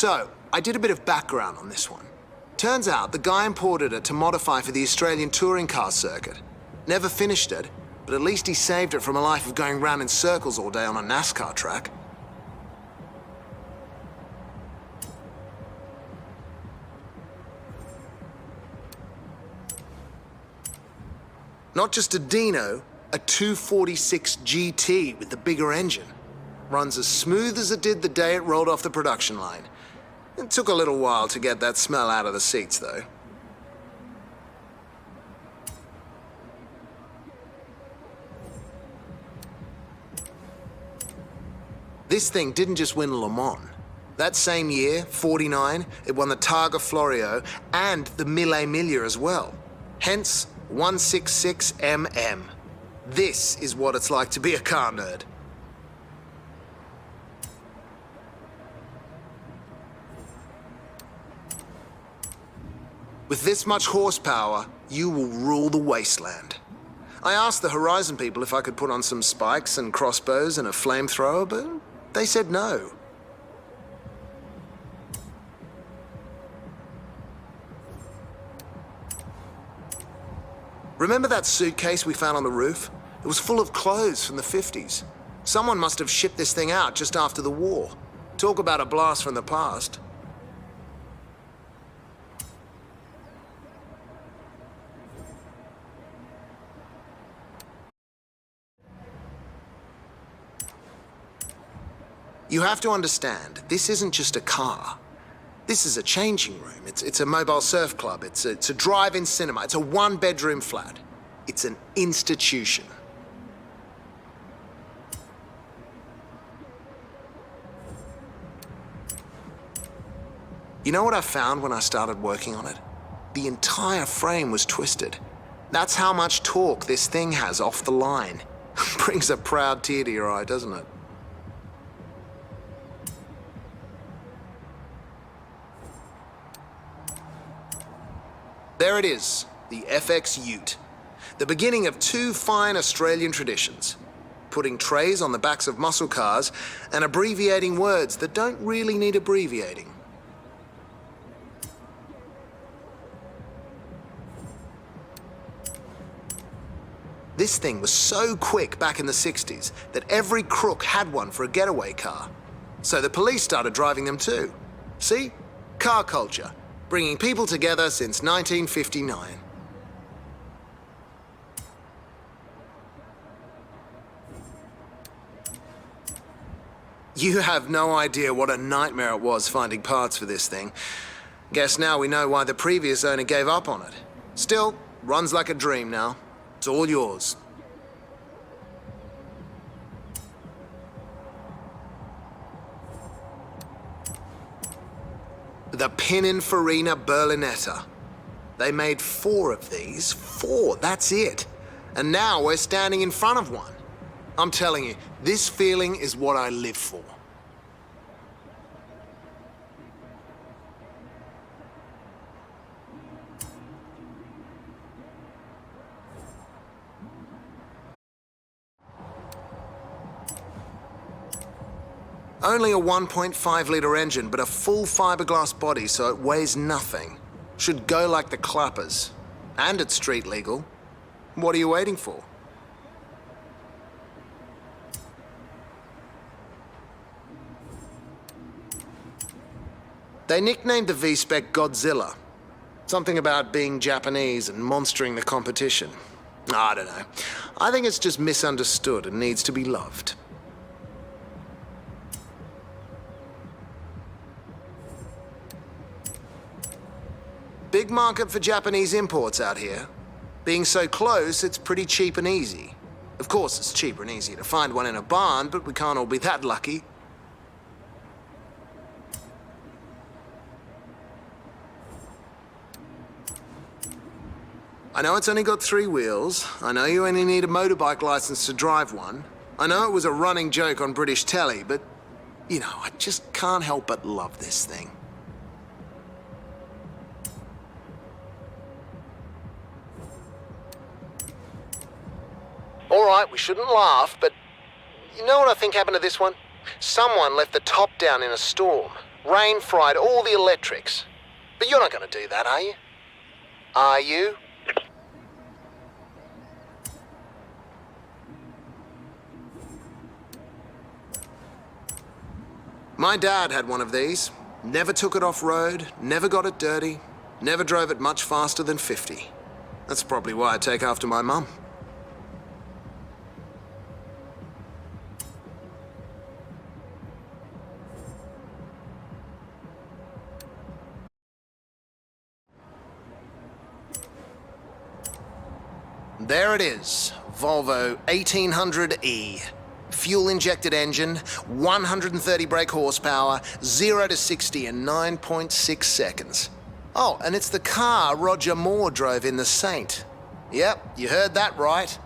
So, I did a bit of background on this one. Turns out the guy imported it to modify for the Australian touring car circuit. Never finished it, but at least he saved it from a life of going round in circles all day on a NASCAR track. Not just a Dino, a 246 GT with the bigger engine. Runs as smooth as it did the day it rolled off the production line. It took a little while to get that smell out of the seats, though. This thing didn't just win Le Mans. That same year, 49, it won the Targa Florio and the Mille Miglia as well. Hence, 166mm. This is what it's like to be a car nerd. With this much horsepower, you will rule the wasteland. I asked the Horizon people if I could put on some spikes and crossbows and a flamethrower, but they said no. Remember that suitcase we found on the roof? It was full of clothes from the 50s. Someone must have shipped this thing out just after the war. Talk about a blast from the past. You have to understand, this isn't just a car. This is a changing room. It's a mobile surf club. It's a drive-in cinema. It's a one-bedroom flat. It's an institution. You know what I found when I started working on it? The entire frame was twisted. That's how much torque this thing has off the line. Brings a proud tear to your eye, doesn't it? There it is, the FX Ute. The beginning of two fine Australian traditions. Putting trays on the backs of muscle cars and abbreviating words that don't really need abbreviating. This thing was so quick back in the 60s that every crook had one for a getaway car. So the police started driving them too. See? Car culture. Bringing people together since 1959. You have no idea what a nightmare it was finding parts for this thing. Guess now we know why the previous owner gave up on it. Still, runs like a dream now. It's all yours. The Pininfarina Berlinetta. They made 4 of these. 4, that's it. And now we're standing in front of one. I'm telling you, this feeling is what I live for. Only a 1.5-litre engine, but a full fiberglass body, so it weighs nothing. Should go like the clappers. And it's street legal. What are you waiting for? They nicknamed the V-Spec Godzilla. Something about being Japanese and monstering the competition. I don't know. I think it's just misunderstood and needs to be loved. Big market for Japanese imports out here. Being so close, it's pretty cheap and easy. Of course, it's cheaper and easier to find one in a barn, but we can't all be that lucky. I know it's only got 3 wheels. I know you only need a motorbike license to drive one. I know it was a running joke on British telly, but, you know, I just can't help but love this thing. All right, we shouldn't laugh, but you know what I think happened to this one? Someone left the top down in a storm. Rain fried all the electrics. But you're not going to do that, are you? Are you? My dad had one of these. Never took it off-road, never got it dirty, never drove it much faster than 50. That's probably why I take after my mum. There it is, Volvo 1800E. Fuel-injected engine, 130 brake horsepower, 0 to 60 in 9.6 seconds. Oh, and it's the car Roger Moore drove in the Saint. Yep, you heard that right.